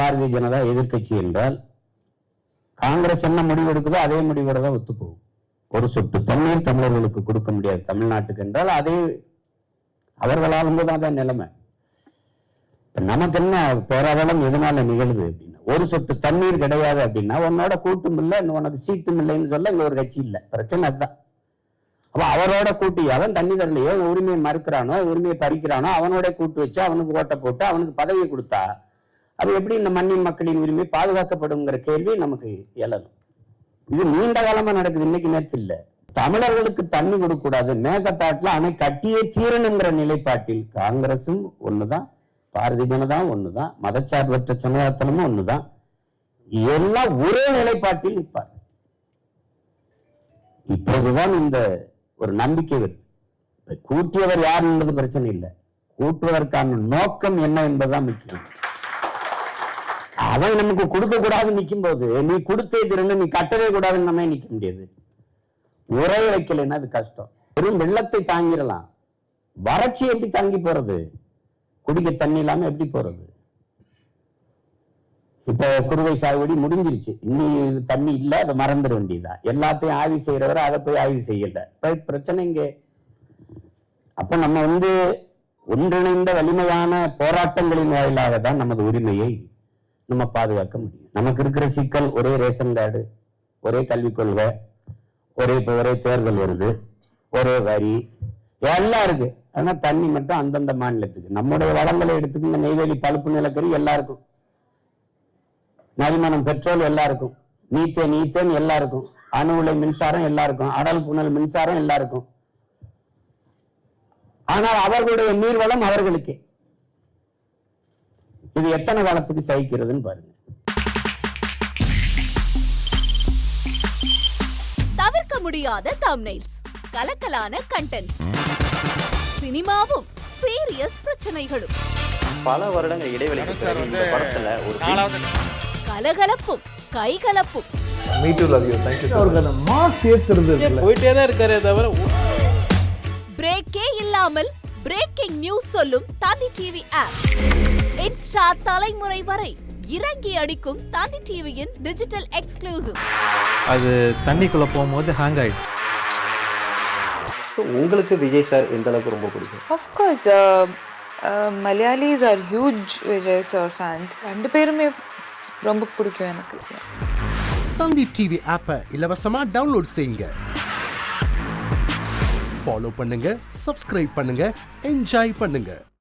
பாரதிய ஜனதா எதிர்கட்சி என்றால் காங்கிரஸ் என்ன முடிவெடுக்குதோ அதே முடிவோட தான் ஒத்து போகும். ஒரு சொட்டு தண்ணீர் தமிழர்களுக்கு கொடுக்க முடியாது தமிழ்நாட்டுக்கு என்றால் அதே அவர்களாலும் தான் நிலைமை. நமக்கு என்ன பேராதளம் எதனால நிகழுது அப்படின்னா, ஒரு சொட்டு தண்ணீர் கிடையாது அப்படின்னா உன்னோட கூட்டும் இல்லை, உனக்கு சீட்டும் இல்லைன்னு சொல்ல இங்க ஒரு கட்சி இல்லை. பிரச்சனை அதுதான். அப்ப அவரோட கூட்டி அவன் தண்ணி தரலையோ, உரிமையை மறுக்கிறானோ, உரிமையை பறிக்கிறானோ, அவனோட கூட்டு வச்சு அவனுக்கு ஓட்ட போட்டு அவனுக்கு பதவியை கொடுத்தா அது எப்படி இந்த மண்ணின் மக்களின் உரிமை பாதுகாக்கப்படுங்கிற கேள்வி நமக்கு எழணும். இது நீண்ட காலமா நடக்குது, இன்னைக்கு நேரத்தில் இல்லை. தமிழர்களுக்கு தண்ணி கொடுக்க கூடாது, மேகத்தாட்டுல அணை கட்டியே தீரணுங்கிற நிலைப்பாட்டில் காங்கிரசும் ஒண்ணுதான், பாரதிய ஜனதா ஒண்ணுதான், மதச்சார்பற்ற சனாதனமும் ஒண்ணுதான். எல்லாம் ஒரே நிலைப்பாட்டில் நிற்பார். இப்போதுதான் இந்த ஒரு நம்பிக்கை வருது. கூட்டியவர் யார் என்பது பிரச்சனை இல்லை, கூட்டுவதற்கான நோக்கம் என்ன என்பதுதான் முக்கியம். அவன் நமக்கு கொடுக்க கூடாதுன்னு நிற்கும் போது நீ கொடுத்தே திறன்னு நீ கட்டவே கூடாதுன்னு நம்ம நிற்க முடியாது. உரைய வைக்கலைன்னா அது கஷ்டம். வெறும் வெள்ளத்தை தாங்கிடலாம், வறட்சி எப்படி தாங்கி போறது? குடிக்க தண்ணி இல்லாம எப்படி போறது? இப்ப குறுவை சாகுபடி முடிஞ்சிருச்சு, இன்னி தண்ணி இல்லை, அதை மறந்துட வேண்டியதுதான். எல்லாத்தையும் ஆய்வு செய்யறவரை அதை போய் ஆய்வு செய்யல. பிரச்சனை இங்கே. அப்ப நம்ம ஒன்றிணைந்த வலிமையான போராட்டங்களின் வாயிலாக தான் நமது உரிமையை நம்ம பாதுகாக்க முடியும். நமக்கு இருக்கிற சிக்கல் ஒரே ரேஷன் கார்டு, ஒரே கல்விக் கொள்கை, ஒரே தேர்தல் வருது, ஒரே வரி எல்லாம் இருக்கு. ஆனா தண்ணி மட்டும் அந்தந்த மாநிலத்துக்கு. நம்முடைய வளங்களை எடுத்துக்கிங்க, நெய்வேலி பழுப்பு நிலக்கரி எல்லாருக்கும், நரிமணம் பெட்ரோல் எல்லாருக்கும், நீத்தேன் எல்லாருக்கும், அணு உலை மின்சாரம் எல்லாருக்கும், அடல் புனல் மின்சாரம் எல்லாருக்கும். ஆனால் அவர்களுடைய நீர்வளம் அவர்களுக்கே. இது எத்தனை காலத்துக்கு சகிக்கிறதுன்னு பாருங்க. தவிர்க்க முடியாத தம்ப்நெயில்ஸ், கலக்கலான கண்டென்ட்ஸ், சினிமாவும் சீரியஸ் பிரச்சனைகளும், பல வருடங்கள் இடைவெளிக்கு பிறகு இந்த படத்துல ஒரு கலகலப்பும் கைகலப்பும். Me too, love you. Thank you so much. Mass ஏத்துறது போயிட்டே தான் இருக்காரே தவிர பிரேக்கே இல்லாமல் பிரேக்கிங் நியூஸ் சொல்லும் தந்தி டிவி ஆப். இன்ஸ்டா தலைமுறை வரை இறங்கி அடிக்கும் தந்தி டிவியின் டிஜிட்டல் எக்ஸ்க்ளூசிவ். அது தண்ணிக்குள்ள போகும்போது ஹேங் ஆயிடுச்சு. உங்களுக்கு விஜய் சார் எந்த அளவுக்கு ரொம்ப பிடிக்கும்? Of course, Malayalis are huge Vijay sir fans. ரெண்டு பேருமே ரொம்ப பிடிக்கும் எனக்கு. தந்தி டிவி ஆப்பை இலவசமா டவுன்லோட் செய்யுங்க, ஃபாலோ பண்ணுங்க, சப்ஸ்கிரைப் பண்ணுங்க, என்ஜாய் பண்ணுங்க.